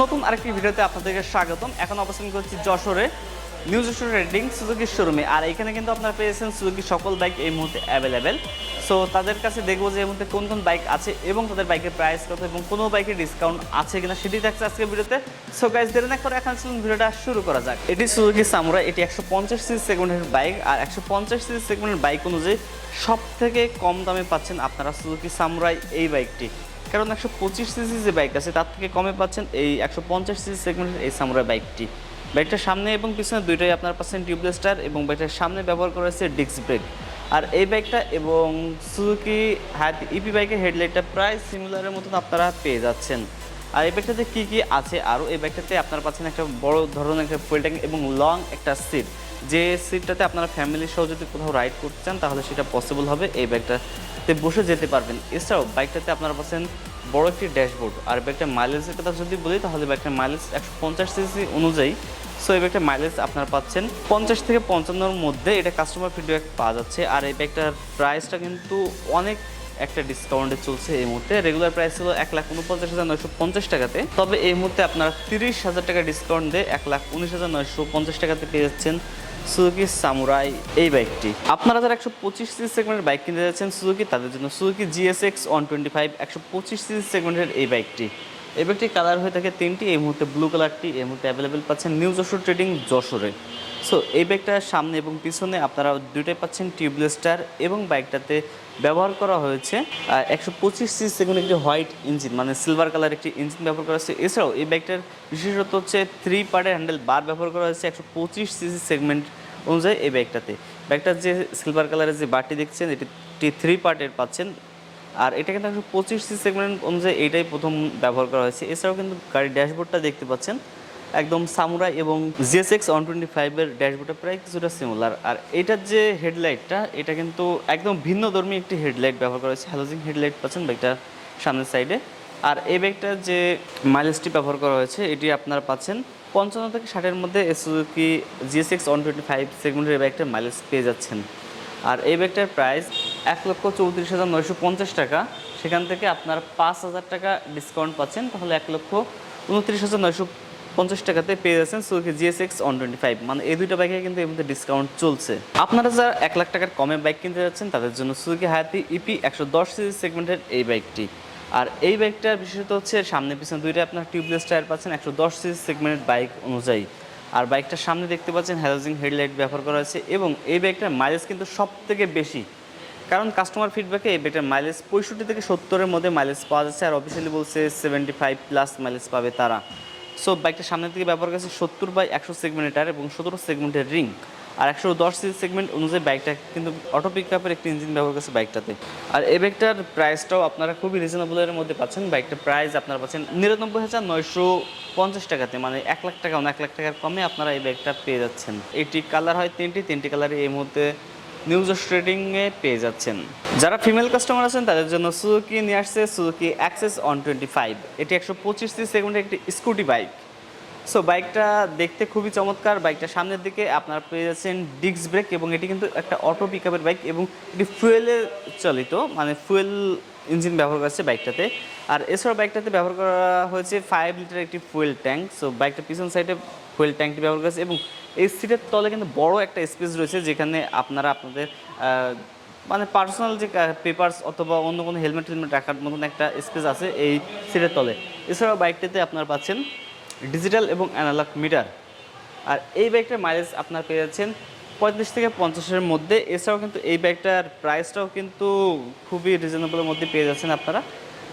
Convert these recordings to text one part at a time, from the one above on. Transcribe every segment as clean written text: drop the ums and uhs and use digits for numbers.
নতুন আরেকটি ভিডিওতে আপনাদেরকে স্বাগতম। এখন অবস্থান করছি যশোরে নিউ যশোর রেডিং সুজুকি শোরুমে। আর এখানে কিন্তু আপনারা পেয়েছেন সুজুকি সকল বাইক এই মুহূর্তে অ্যাভেলেবেল। সো তাদের কাছে দেখবো যে এই মুহূর্তে কোন কোন বাইক আছে এবং তাদের বাইকের প্রাইস কত এবং কোনো বাইকের ডিসকাউন্ট আছে কিনা সেটি থাকছে আজকের ভিডিওতে। সো গাইস দেরি না করে এখন চলুন ভিডিওটা শুরু করা যাক। এটি সুজুকি সামুরাই, এটি 150 সিসি সেগমেন্টের বাইক। আর 150 সিসি সেগমেন্টের বাইক অনুযায়ী সব থেকে কম দামে পাচ্ছেন আপনারা সুজুকি সামুরাই এই বাইকটি। কারণ 125 সিসি যে বাইক আছে তার থেকে কমে পাচ্ছেন এই 150 সিসি সেগমেন্টের এই সামুরাই বাইকটি। বাইকটার সামনে এবং পিছনে দুইটাই আপনার পাচ্ছেন টিউবলেস টায়ার এবং বাইকটার সামনে ব্যবহার করা হয়েছে ডিস্ক ব্রেক। আর এই বাইকটা এবং সুজুকি হায়াতি ইপি বাইকের হেডলাইটটা প্রায় সিমিলারের মতন আপনারা পেয়ে যাচ্ছেন। আর এই বাইকটাতে কী কী আছে আরও, এই বাইকটাতে আপনারা পাচ্ছেন একটা বড় ধরনের একটা ফুয়েল ট্যাঙ্ক এবং লং একটা সিট, যে সিটটাতে আপনারা ফ্যামিলির সহ যদি কোথাও রাইড করতে চান তাহলে সেটা পসিবল হবে, এই বাইকটাতে বসে যেতে পারবেন। এছাড়াও বাইকটাতে আপনারা পাচ্ছেন বড় একটি ড্যাশবোর্ড। আর বাইকটার মাইলেজের কথা যদি বলি তাহলে বাইকটার মাইলেজ 150 সিসি অনুযায়ী। সো এই বাইকটার মাইলেজ আপনারা পাচ্ছেন 50 থেকে 55-র মধ্যে, এটা কাস্টমার ফিডব্যাক পাওয়া যাচ্ছে। আর এই বাইকটার প্রাইসটা কিন্তু অনেক একটা ডিসকাউন্টে চলছে এই মুহূর্তে। রেগুলার প্রাইস ছিল 1,49,950 টাকাতে, তবে এই মুহূর্তে আপনারা 30,000 টাকা ডিসকাউন্ট দিয়ে 1,19,950 টাকাতে পেয়ে যাচ্ছেন সুজুকি সামুরাই এই বাইকটি। আপনারা যারা 125 সিসি সেগমেন্টের বাইক কিনতে যাচ্ছেন সুজুকি, তাদের জন্য সুজুকি GSX 125 125 সিসি সেগমেন্টের এই বাইকটি। এই বাইকটির কালার হয়ে থাকে তিনটি, এই মুহূর্তে ব্লু কালারটি এই মুহূর্তে অ্যাভেলেবেল পাচ্ছেন নিউ যশোর ট্রেডিং যশোরে। সো এই বাইকটার সামনে এবং পিছনে আপনারা দুইটাই পাচ্ছেন টিউবলেস টায়ার এবং বাইকটাতে ব্যবহার করা হয়েছে 125 সিসি সেগমেন্টের একটি হোয়াইট ইঞ্জিন, মানে সিলভার কালার একটি ইঞ্জিন ব্যবহার করা হয়েছে। এছাড়াও এই বাইকটার বিশেষত হচ্ছে 3 পার্টের হ্যান্ডেল বার ব্যবহার করা হয়েছে 125 সিসি সেগমেন্ট অনুযায়ী এই বাইকটাতে। বাইকটার যে সিলভার কালারের যে বারটি দেখছেন এটি 3 পার্টের পাচ্ছেন। আর এটা কিন্তু 125 সিসি সেগমেন্ট অনুযায়ী এইটাই প্রথম ব্যবহার করা হয়েছে। এছাড়াও কিন্তু গাড়ির ড্যাশবোর্ডটা দেখতে পাচ্ছেন একদম সামুরাই এবং GSX 125-এর ড্যাশবোর্ডটা প্রায় কিছুটা সিমিলার। আর এটার যে হেডলাইটটা এটা কিন্তু একদম ভিন্নধর্মী একটি হেডলাইট ব্যবহার করা হয়েছে, হ্যালোজেন হেডলাইট পাচ্ছেন বাইকটার সামনের সাইডে। আর এই বাইকটার যে মাইলেজটি ব্যবহার করা হয়েছে এটি আপনারা পাচ্ছেন 55 থেকে 60-এর মধ্যে সুজুকি GSX 125 সেগমেন্টের এই বাইকটার মাইলেজ পেয়ে যাচ্ছেন। আর এই বাইকটার প্রাইস 1,34,950 টাকা, সেখান থেকে আপনার 5,000 টাকা ডিসকাউন্ট পাচ্ছেন, তাহলে 1,29,950 টাকাতে পেয়ে যাচ্ছেন সুজুকি GSX 125। মানে এই দুইটা বাইকে কিন্তু এর মধ্যে ডিসকাউন্ট চলছে। আপনারা যারা 1 লাখ টাকার কমে বাইক কিনতে যাচ্ছেন তাদের জন্য সুজুকি হায়াতি ইপি 110 সিসি সেগমেন্টের এই বাইকটি। আর এই বাইকটার বিশেষত হচ্ছে সামনে পিছনে দুইটা আপনার টিউবলেস টায়ার পাচ্ছেন 110 সিসি সেগমেন্টের বাইক অনুযায়ী। আর বাইকটার সামনে দেখতে পাচ্ছেন হ্যালোজেন হেডলাইট ব্যবহার করা হয়েছে এবং এই বাইকটার মাইলেজ কিন্তু সব থেকে বেশি, কারণ কাস্টমার ফিডব্যাকে এই বাইকটার মাইলেজ 65 থেকে 70-এর মধ্যে মাইলেজ পাওয়া যাচ্ছে। আর অফিসিয়ালি বলছে 75+ মাইলেজ পাবে তারা। সো বাইকটার সামনের দিকে ব্যবহার করেছে 70/100 সেগমেন্টের টায়ার এবং 17 সেগমেন্টের রিং। আর 110 সিসি সেগমেন্ট অনুযায়ী বাইকটা কিন্তু অটো পিকআপের একটি ইঞ্জিন ব্যবহার করেছে বাইকটাতে। আর এই বাইকটার প্রাইসটাও আপনারা খুবই রিজনেবলের মধ্যে পাচ্ছেন। বাইকটার প্রাইস আপনারা পাচ্ছেন 99,950 টাকাতে, মানে 1 লাখ টাকা 1 লাখ টাকার কমে আপনারা এই বাইকটা পেয়ে যাচ্ছেন। এটি কালার হয় তিনটি কালারে এই মুহূর্তে নিউ যশোর ট্রেডিংয়ে পেয়ে যাচ্ছেন। যারা ফিমেল কাস্টমার আছেন তাদের জন্য সুজুকি নিয়ে আসছে সুজুকি অ্যাক্সেস 125। এটি 125 সিসি সেগমেন্টের একটি স্কুটি বাইক। সো বাইকটা দেখতে খুবই চমৎকার। বাইকটা সামনের দিকে আপনারা পেয়ে যাচ্ছেন ডিস্ক ব্রেক এবং এটি কিন্তু একটা অটো পিকআপের বাইক এবং এটি ফুয়েলে চালিত, মানে ফুয়েল ইঞ্জিন ব্যবহার করা হচ্ছে বাইকটাতে। আর এছাড়াও বাইকটাতে ব্যবহার করা হয়েছে 5 লিটার একটি ফুয়েল ট্যাঙ্ক। সো বাইকটা পিছন সাইডে ফুয়েল ট্যাঙ্কটি ব্যবহার করেছে এবং এই সিটের তলে কিন্তু বড় একটা স্পেস রয়েছে যেখানে আপনারা আপনাদের মানে পার্সোনাল যে পেপারস অথবা অন্য কোনো হেলমেট রাখার মতন একটা স্পেস আছে এই সিটের তলে। এছাড়াও বাইকটাতে আপনারা পাচ্ছেন ডিজিটাল এবং অ্যানালগ মিটার। আর এই বাইকটার মাইলেজ আপনারা পেয়ে যাচ্ছেন 35 থেকে 50-এর মধ্যে। এছাড়াও কিন্তু এই বাইকটার প্রাইসটাও কিন্তু খুবই রিজনেবলের মধ্যে পেয়ে যাচ্ছেন আপনারা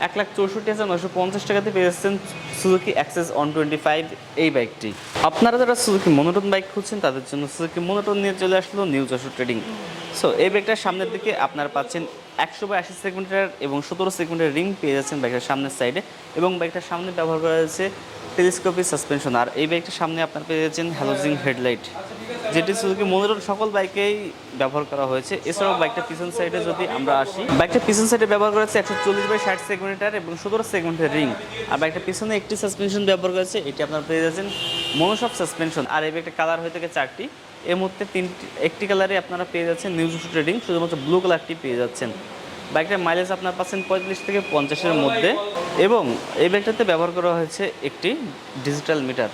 1,64,950 টাকাতে পেয়ে যাচ্ছেন সুজুকি অ্যাক্সেস 125 এই বাইকটি। আপনারা যারা সুজুকি মনোটন বাইক খুঁজছেন তাদের জন্য সুজুকি মনোটন নিয়ে চলে আসলো নিউ যশোর ট্রেডিং। সো এই বাইকটার সামনের দিকে আপনারা পাচ্ছেন 100/80 সেগমেন্টের এবং 17 সেগমেন্টের রিং পেয়ে যাচ্ছেন বাইকটার সামনের সাইডে এবং বাইকটার সামনে ব্যবহার করা হয়েছে টেলিস্কোপিক সাসপেনশন। আর এই বাইকটার সামনে আপনারা পেয়ে যাচ্ছেন হ্যালোজেন হেডলাইট, যেটি সুজুকি মনোটন সকল বাইকেই ব্যবহার করা হয়েছে। এছাড়াও বাইকটা পিছন সাইডে যদি আমরা আসি, বাইকটা পিছন সাইডে ব্যবহার করা হচ্ছে 140/60 সেগমেন্টের এবং 17 সেগমেন্টের রিং। আর বাইকটা পিছনে একটি সাসপেনশন ব্যবহার করেছে, এটি আপনারা পেয়ে যাচ্ছেন মনোশক সাসপেনশন। আর এই বাইকটা কালার হয়ে থাকে 4টি, এর মধ্যে একটি কালারে আপনারা পেয়ে যাচ্ছেন নিউ যশোর ট্রেডিং, শুধুমাত্র ব্লু কালারটি পেয়ে যাচ্ছেন। বাইকটার মাইলেজ আপনার পাচ্ছেন 45 থেকে 50-এর মধ্যে এবং এই বাইকটাতে ব্যবহার করা হয়েছে একটি ডিজিটাল মিটার।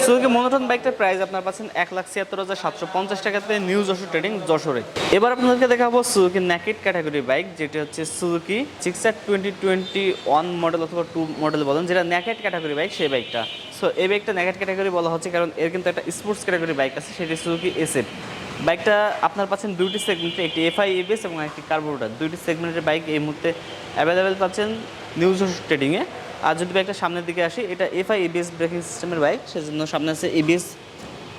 সুজুকি মনোটন বাইকটার প্রাইস আপনার পাচ্ছেন 1,76,750 টাকাতে নিউ যশোর ট্রেডিং যশোরে। এবার আপনাদেরকে দেখাবো সুজুকি নেকেড ক্যাটাগরি বাইক, যেটি হচ্ছে সুজুকি জিক্সার 2021 মডেল অথবা 2 মডেল বলেন, যেটা নেকেড ক্যাটাগরি বাইক সেই বাইকটা। সো এই বাইকটা নেকেড ক্যাটাগরি বলা হচ্ছে কারণ এর কিন্তু একটা স্পোর্টস ক্যাটাগরি বাইক আছে, সেটি সুজুকি এসএফ। বাইকটা আপনার পাচ্ছেন দুইটি সেগমেন্টে, একটি এফআই এবিএস এবং একটি কার্বোরেটর, দুইটি সেগমেন্টের বাইক এই মুহূর্তে অ্যাভেলেবেল পাচ্ছেন নিউ যশোর ট্রেডিংয়ে। আর যদি বাইকটা সামনের দিকে আসি, এটা এফআই এবিএস ব্রেকিং সিস্টেমের বাইক, সেজন্য সামনে আছে এবিএস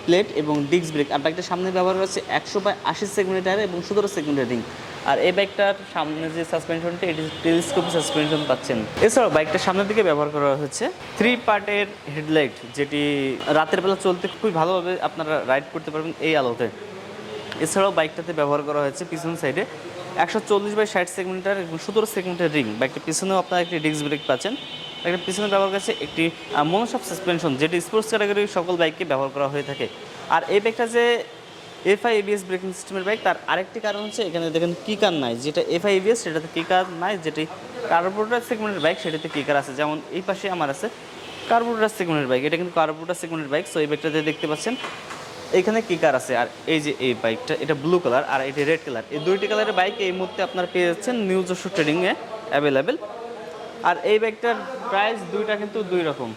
প্লেট এবং ডিস্ক ব্রেক। আর বাইকটা সামনে ব্যবহার করা হচ্ছে 100/80 সেগমেন্টের টায়ার এবং 17 সেগমেন্টের রিং। আর এই বাইকটার সামনে যে সাসপেনশনটি, এটি টেলিস্কোপিক সাসপেনশন পাচ্ছেন। এছাড়াও বাইকটার সামনের দিকে ব্যবহার করা হচ্ছে 3 পার্টের হেডলাইট, যেটি রাতের বেলা চলতে খুবই ভালোভাবে আপনারা রাইড করতে পারবেন এই আলোতে। এছাড়াও বাইকটাতে ব্যবহার করা হয়েছে পিছন সাইডে 140/60 সেগমেন্টের এবং 17 সেগমেন্টের রিং। বাইকটার পিছনেও আপনারা একটি ডিস্ক ব্রেক পাচ্ছেন। বাইকটার পিছনে ব্যবহার করেছে একটি মনোশক সাসপেনশন, যেটি স্পোর্টস ক্যাটাগরির সকল বাইককে ব্যবহার করা হয়ে থাকে। আর এই বাইকটা যে এফআই এবিএস ব্রেকিং সিস্টেমের বাইক, তার আরেকটি কারণ হচ্ছে এখানে দেখেন কিকার নাই, যেটা এফআই এবিএস সেটাতে কিকার নাই, যেটি কার্বোরেটর সেগমেন্টের বাইক সেটাতে কিকার আছে। যেমন এই পাশে আমার আছে কার্বোরেটর সেগমেন্টের বাইক, এটা কিন্তু কার্বোরেটর সেগমেন্টের বাইক। সো এই বাইকটাতে দেখতে পাচ্ছেন এখানে কিকার আছে। আর এই যে এই বাইকটা, এটা ব্লু কালার আর এটা রেড কালার, এই দুইটি কালারের বাইক এই মুহূর্তে আপনারা পেয়ে যাচ্ছেন নিউ যশোর ট্রেডিংয়ে অ্যাভেলেবেল। আর এই বাইকটার প্রাইস দুইটা কিন্তু দুই রকম।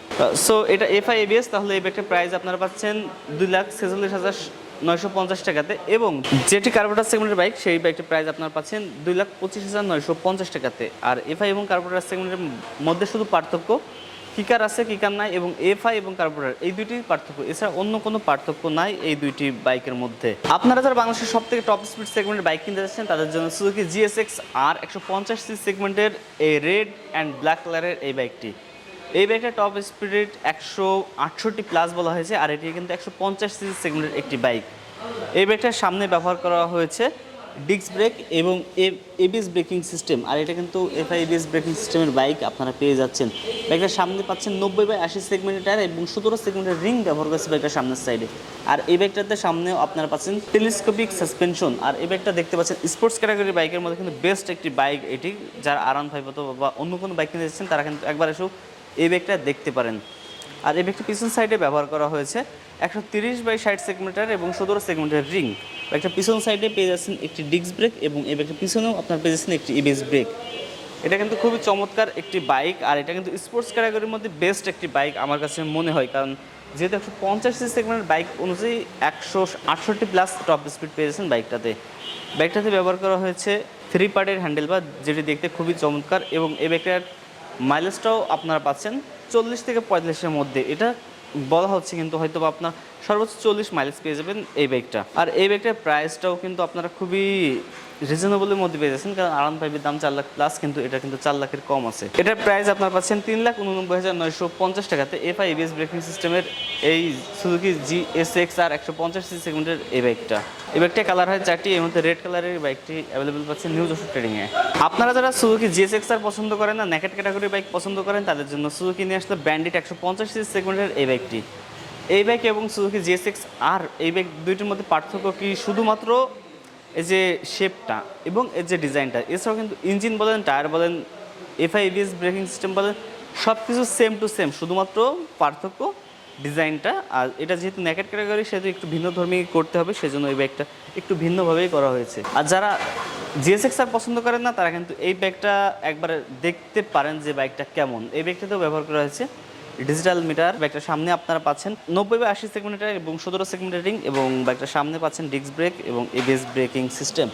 সো এটা এফআই এবিএস, তাহলে এই বাইকটার প্রাইস আপনারা পাচ্ছেন 2,46,950 টাকাতে, এবং যেটি কার্বোরেটর সেগমেন্টের বাইক সেই বাইকটার প্রাইস আপনারা পাচ্ছেন 2,25,950 টাকাতে। আর এফআই এবং কার্বোরেটর সেগমেন্টের মধ্যে শুধু পার্থক্য কিকার আছে, কিকার নাই, এবং এফআই এবং কার্বোরেটর এই দুইটি পার্থক্য, এছাড়া অন্য কোনো পার্থক্য নাই এই দুইটি বাইকের মধ্যে। আপনারা যারা বাংলাদেশের সবথেকে টপ স্পিড সেগমেন্টের বাইক কিনতে যাচ্ছেন, তাদের জন্য সুজুকি জিএসএক্স আর 150 সেগমেন্টের এই রেড অ্যান্ড ব্ল্যাক কালারের এই বাইকটি। এই বাইকটা টপ স্পিড 168+ বলা হয়েছে, আর এটি কিন্তু 150 সেগমেন্টের একটি বাইক। এই বাইকটার সামনে ব্যবহার করা হয়েছে ডিস্ক ব্রেক এবং এবিএস ব্রেকিং সিস্টেম, আর এটা কিন্তু এফআই এবিএস ব্রেকিং সিস্টেমের বাইক আপনারা পেয়ে যাচ্ছেন। বাইকটার সামনে পাচ্ছেন 90/80 সেগমেন্টের টায়ার এবং 17 সেগমেন্টের রিং ব্যবহার করেছে বাইকটার সামনের সাইডে। আর এই বাইকটাতে সামনেও আপনারা পাচ্ছেন টেলিস্কোপিক সাসপেনশন। আর এই বাইকটা দেখতে পাচ্ছেন স্পোর্টস ক্যাটাগরির বাইকের মধ্যে কিন্তু বেস্ট একটি বাইক এটি। যারা R15 বা অন্য কোনো বাইক কিনতে যাচ্ছেন তারা কিন্তু একবার এসেও এই বাইকটা দেখতে পারেন। আর এই বাইকটা পিছন সাইডে ব্যবহার করা হয়েছে 130/60 সেগমেন্টের এবং 17 সেগমেন্টের রিং। বাইকটা পিছন সাইডে পেয়ে যাচ্ছেন একটি ডিস্ক ব্রেক এবং এই বাইকটার পিছনেও আপনারা পেয়ে যাচ্ছেন একটি এবিএস ব্রেক। এটা কিন্তু খুবই চমৎকার একটি বাইক, আর এটা কিন্তু স্পোর্টস ক্যাটাগরির মধ্যে বেস্ট একটি বাইক আমার কাছে মনে হয়, কারণ যেহেতু 150 সেগমেন্টের বাইক অনুযায়ী 168+ টপ স্পিড পেয়ে যাচ্ছেন বাইকটাতে। বাইকটাতে ব্যবহার করা হয়েছে 3 পার্টের হ্যান্ডেল বার, যেটি দেখতে খুবই চমৎকার, এবং এই বাইকটার মাইলেজটাও আপনারা পাচ্ছেন 40 থেকে 45-এর মধ্যে। এটা বলা হচ্ছে কিন্তু হয়তো বা আপনার সর্বোচ্চ 40 মাইলেজ পেয়ে যাবেন এই বাইকটা। আর এই বাইকটার প্রাইসটাও কিন্তু আপনারা খুবই রিজনেবলের মধ্যে পেয়ে যাচ্ছেন, কারণ R15 দাম 4 লাখ প্লাস, কিন্তু এটা কিন্তু 4 লাখের কম আছে। এটার প্রাইস আপনারা পাচ্ছেন 3,89,950 টাকাতে এফআই এবিএস ব্রেকিং সিস্টেমের এই সুজুকি জিএসএক্স আর 150 সেগমেন্টের এই বাইকটা। এই বাইকটা কালার হয় 4টি, এর মধ্যে রেড কালারের বাইকটি অ্যাভেলেবেল পাচ্ছেন নিউ যশোর ট্রেডিংয়ে। আপনারা যারা সুজুকি জিএসএক্স আর পছন্দ করেন না, নেকেড ক্যাটাগরি বাইক পছন্দ করেন, তাদের জন্য সুজুকি নিয়ে আসলে ব্যান্ডিট 150 সেগমেন্টের এই বাইকটি। এই বাইক এবং সুজুকি জিএসএক্স আর এই বাইক দুইটির মধ্যে পার্থক্য কি শুধুমাত্র এই যে শেপটা এবং এর যে ডিজাইনটা। এছাড়াও কিন্তু ইঞ্জিন বলেন, টায়ার বলেন, এফআই এবিএস ব্রেকিং সিস্টেম বলেন, সব কিছু সেম টু সেম, শুধুমাত্র পার্থক্য ডিজাইনটা। আর এটা যেহেতু নেকেড ক্যাটাগরি সেহেতু একটু ভিন্ন ধর্মী করতে হবে, সেজন্য এই বাইকটা একটু ভিন্নভাবেই করা হয়েছে। আর যারা জিএসএক্স আর পছন্দ করেন না, তারা কিন্তু এই বাইকটা একবার দেখতে পারেন যে বাইকটা কেমন। এই বাইকটাতেও ব্যবহার করা হয়েছে ডিজিটাল মিটার। বাইকটার সামনে আপনারা পাচ্ছেন 90/80 সেগমেন্টের এবং 17 সেগমেন্টের রিং, এবং বাইকটার সামনে পাচ্ছেন ডিস্ক ব্রেক এবং এবিএস ব্রেকিং সিস্টেম।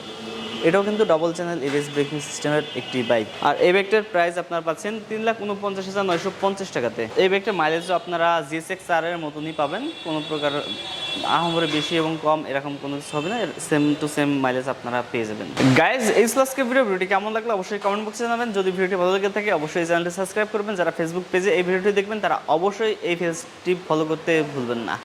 এটাও কিন্তু ডবল চ্যানেল এবিএস ব্রেকিং সিস্টেমের একটি বাইক। আর এই বাইকটার প্রাইস আপনারা পাচ্ছেন 3,49,950 টাকাতে। এই বাইকটার মাইলেজও আপনারা জিএসএক্স আর এর মতনই পাবেন, কোনো প্রকার আহামরি বেশি এবং কম এরকম কোনো কিছু হবে না, সেম টু সেম মাইলেজ আপনারা পেয়ে যাবেন। গাইজ, এই আজকের ভিডিওটি কেমন লাগলো অবশ্যই কমেন্ট বক্সে জানাবেন। যদি ভিডিওটি ভালো লেগে থাকে অবশ্যই চ্যানেলটি সাবস্ক্রাইব করবেন। যারা ফেসবুক পেজে এই ভিডিওটি দেখবেন তারা অবশ্যই এই পেজটি ফলো করতে ভুলবেন না।